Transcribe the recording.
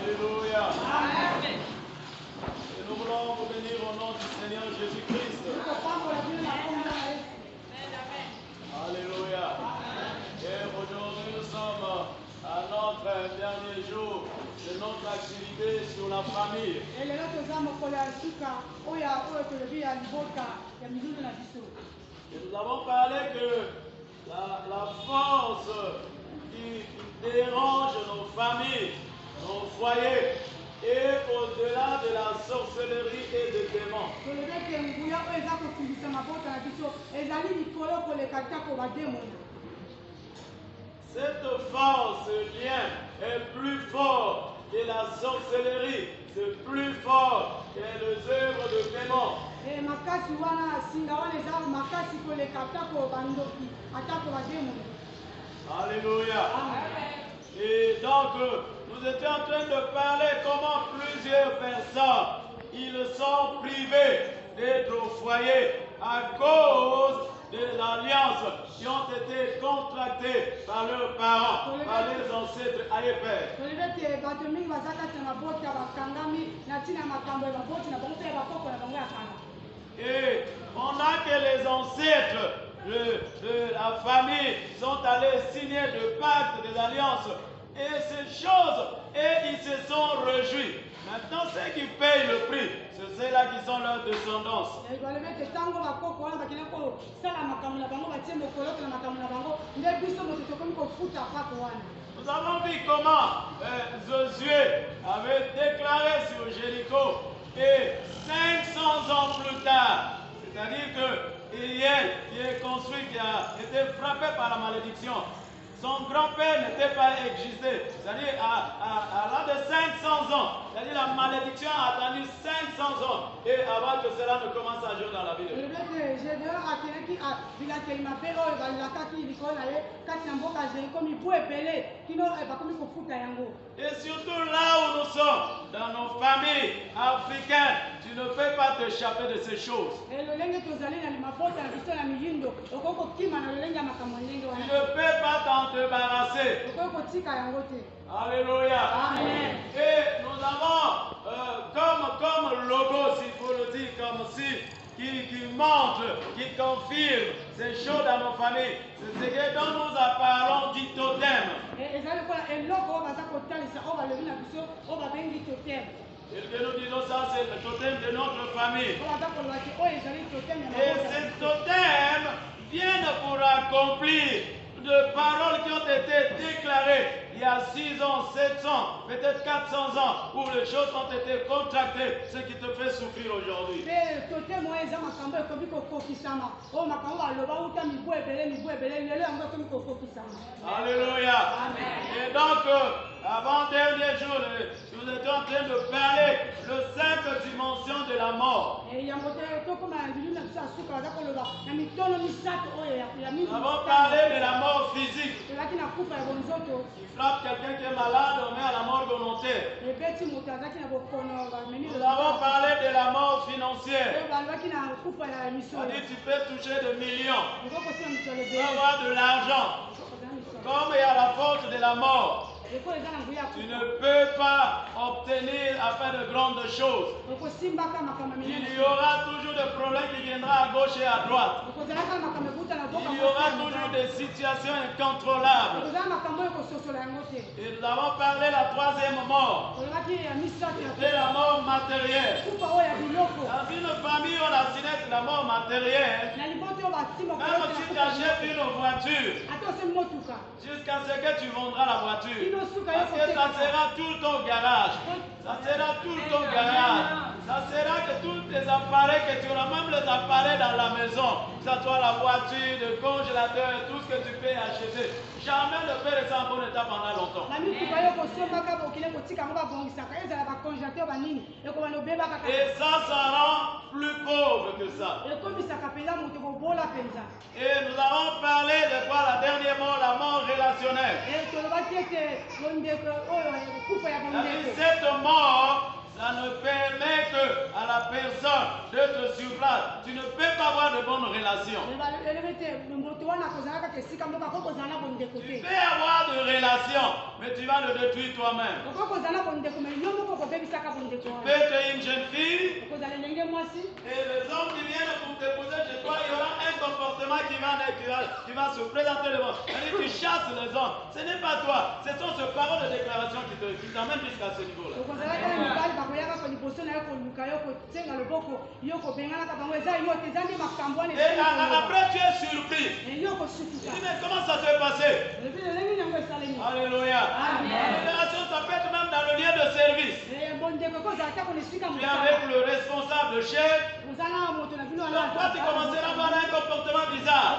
Alléluia. Amen. Et nous voulons vous bénir au nom du Seigneur Jésus-Christ. Alléluia. Et aujourd'hui, nous sommes à notre dernier jour de notre activité sur la famille. Et nous avons parlé que la force qui dérange nos familles, nos foyers, et au-delà de la sorcellerie et des démons. Cette force, ce lien est plus fort que la sorcellerie, c'est plus fort que les œuvres de démons. Alléluia. Et donc, nous étions en train de parler comment plusieurs personnes, ils sont privés d'être au foyer à cause de l'alliance qui ont été contractées par leurs parents, par les ancêtres aïe-pères. Et pendant que les ancêtres de la famille sont allés signer de pactes, des alliances, et ces choses, et ils se sont réjouis. Maintenant, ceux qui payent le prix, c'est ceux-là qui sont leurs descendance. Nous avons vu comment Josué avait déclaré sur Jéricho, et 500 ans plus tard, c'est-à-dire que Iliel, qui est construit, qui a été frappé par la malédiction, son grand-père n'était pas existé, c'est-à-dire à l'âge de 500 ans, c'est-à-dire la malédiction a attendu 500 ans, et avant que cela ne commence à jouer dans la vie de Dieu. Et surtout là où nous sommes, dans nos familles africaines, tu ne peux pas t'échapper de ces choses. Tu ne peux pas t'en débarrasser. Alléluia. Amen. Et nous avons comme logo, s'il faut le dire comme si, qui montre, qui confirme ces choses dans nos familles. C'est ce dont nous parlons du totem. Et que nous disons ça, c'est le totem de notre famille. Et ce totem vient pour accomplir de paroles qui ont été déclarées il y a 6 ans, 700, peut-être 400 ans, où les choses ont été contractées, ce qui te fait souffrir aujourd'hui. Alléluia. Et donc, avant-dernier jour, nous étions en train de parler de 5 dimensions de la mort. Nous avons parlé de la mort physique. Il frappe quelqu'un qui est malade, on met à la mort volontaire. Nous avons parlé de la mort financière. C'est-à-dire tu peux toucher des millions. Tu peux avoir de l'argent. Comme il y a la force de la mort. Tu ne peux pas obtenir à faire de grandes choses. Il y aura toujours des problèmes qui viendront à gauche et à droite. Il y aura toujours des situations incontrôlables. Et nous avons parlé de la troisième mort. C'est la mort matérielle. Dans une famille, on assigne la mort matérielle. Même si tu achètes une voiture, jusqu'à ce que tu vendras la voiture. Parce que ça sera tout ton garage. Ça sera tout ton garage. Ça sera que tous tes appareils, que tu auras même les appareils dans la maison, que ce soit la voiture, le congélateur, tout ce que tu peux acheter. Jamais ne peut rester en bon état pendant longtemps. Et ça rend plus pauvre que ça. Et nous avons parlé de quoi la dernière mort, la mort relationnelle. Cette mort, ça ne permet que à la personne de te surprendre. Tu ne peux pas avoir de bonnes relations. Tu peux avoir de relations, mais tu vas le détruire toi-même. Tu peux être une jeune fille, et les hommes qui viennent pour te poser chez toi, il y aura un comportement qui va se présenter devant. Tu chasses les hommes. Ce n'est pas toi. Ce sont ces paroles de déclaration qui t'amènent jusqu'à ce niveau-là. Et après tu es surpris. Tu dis mais comment ça s'est passé? Alléluia. La relation, ça peut être même dans le lieu de service. Tu es avec le responsable, le chef. Donc toi tu commenceras à avoir un comportement bizarre.